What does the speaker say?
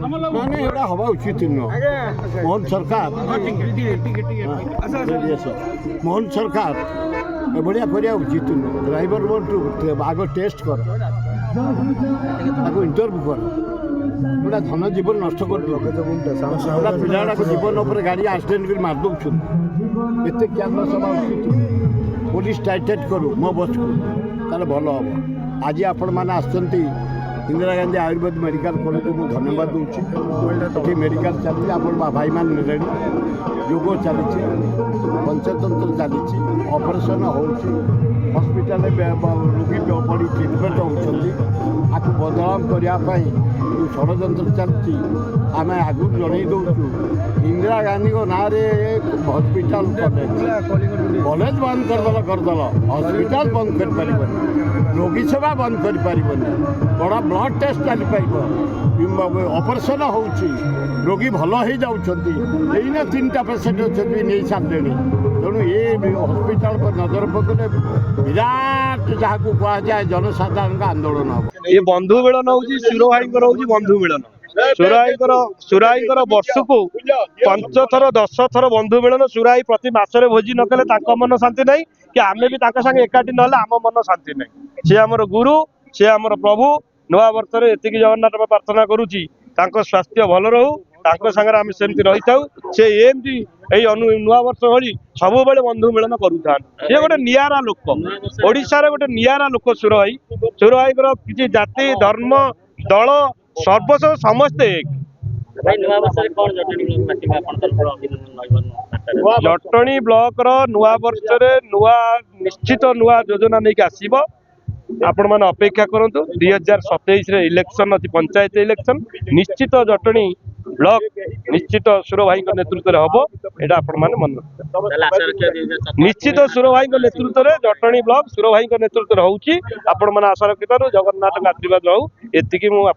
ମାନେ ଏଇଟା ହେବା ଉଚିତ ନୁହଁ। ମୋହନ ସରକାର ମୋହନ ସରକାର ଏଭଳିଆ କରିବା ଉଚିତ ନୁହଁ। ଡ୍ରାଇଭର ବୋର୍ଡରୁ ଆଗ ଟେଷ୍ଟ କର, ତାକୁ ଇଣ୍ଟରଭ୍ୟୁ କର। ଗୋଟା ଧନ ଜୀବନ ନଷ୍ଟ କରିଦେଉଛ, ଗୋଟା ପିଲାଗୁଡ଼ାକ ଜୀବନ ଉପରେ ଗାଡ଼ି ଆକ୍ସିଡେଣ୍ଟ କରି ମାରିଦେଉଛନ୍ତି। ଏତେ କେୟାରଲେସ୍ ହେବା ଉଚିତ। ପୋଲିସ ଟାଇଟେଟ୍ କରୁ ମୋ ବସ୍କୁ, ତାହେଲେ ଭଲ ହେବ। ଆଜି ଆପଣମାନେ ଆସିଛନ୍ତି इंदिरा गांधी आयुर्वेद मेडिकल कॉलेज को धन्यवाद दूसरी। ये मेडिकल चलती आप भाई मान रेडी योग चली पंचतंत्र चली ऑपरेशन हो हॉस्पिटल रोगी पड़ी ट्रिटमेंट होती बदनाम करने षड्यंत्र चलती आम आगु जन दौचु। इंदिरा गांधी को ना हॉस्पिटल कॉलेज बंद करदेल हॉस्पिटल बंद कर रोगी सेवा बंद कर बड़ा ब्लड टेस्ट चली पार ऑपरेशन हो रोगी भल हो जाती 3टा पेसेंट अच्छे नहीं सारे तेणु ये हॉस्पिटल पर नजर पकड़े विराट जहाँ को कहुए जनसाधारण आंदोलन हम ये बंधु मिलन हूँ सुर भाई बंधु मिलन सुराई वर्ष को 5 थर 10 थर बंधु मिलन सुराई प्रति मासरे भोजी न कले मन शांति नहीं कि आमे भी संगे एकाठी ना आम मन शांति नहीं। सी आमर गुरु सी आमर प्रभु नुआ वर्ष में एति जगन्नाथ प्रार्थना करुच्ची स्वास्थ्य भल रहू सागर आम सेमती रही था से एमती नुआ वर्ष भली सब बेले बंधु मिलन करूँ ये गोटे निरा लोक ओडिशार गोटे निरा लोक सुर भाई किसी जाति धर्म दल सर्वस्व समस्ते एक जटणी ब्लॉक नुआ वर्ष नुआ निश्चित नुआ योजना नहीं आसब आपण मैंने अपेक्षा करूँ 2027 इलेक्शन अच्छी पंचायत इलेक्शन निश्चित जटणी ब्लॉक निश्चित सुर भाई नेतृत्व में हम यहाँ आपण मैंने मन निश्चित सुर भाई नेतृत्व में जटणी ब्लॉक सुर भाई नेतृत्व में होची आपण मैंने आशा रखिपारू जगन्नाथ आशीर्वाद रहू एति मुझे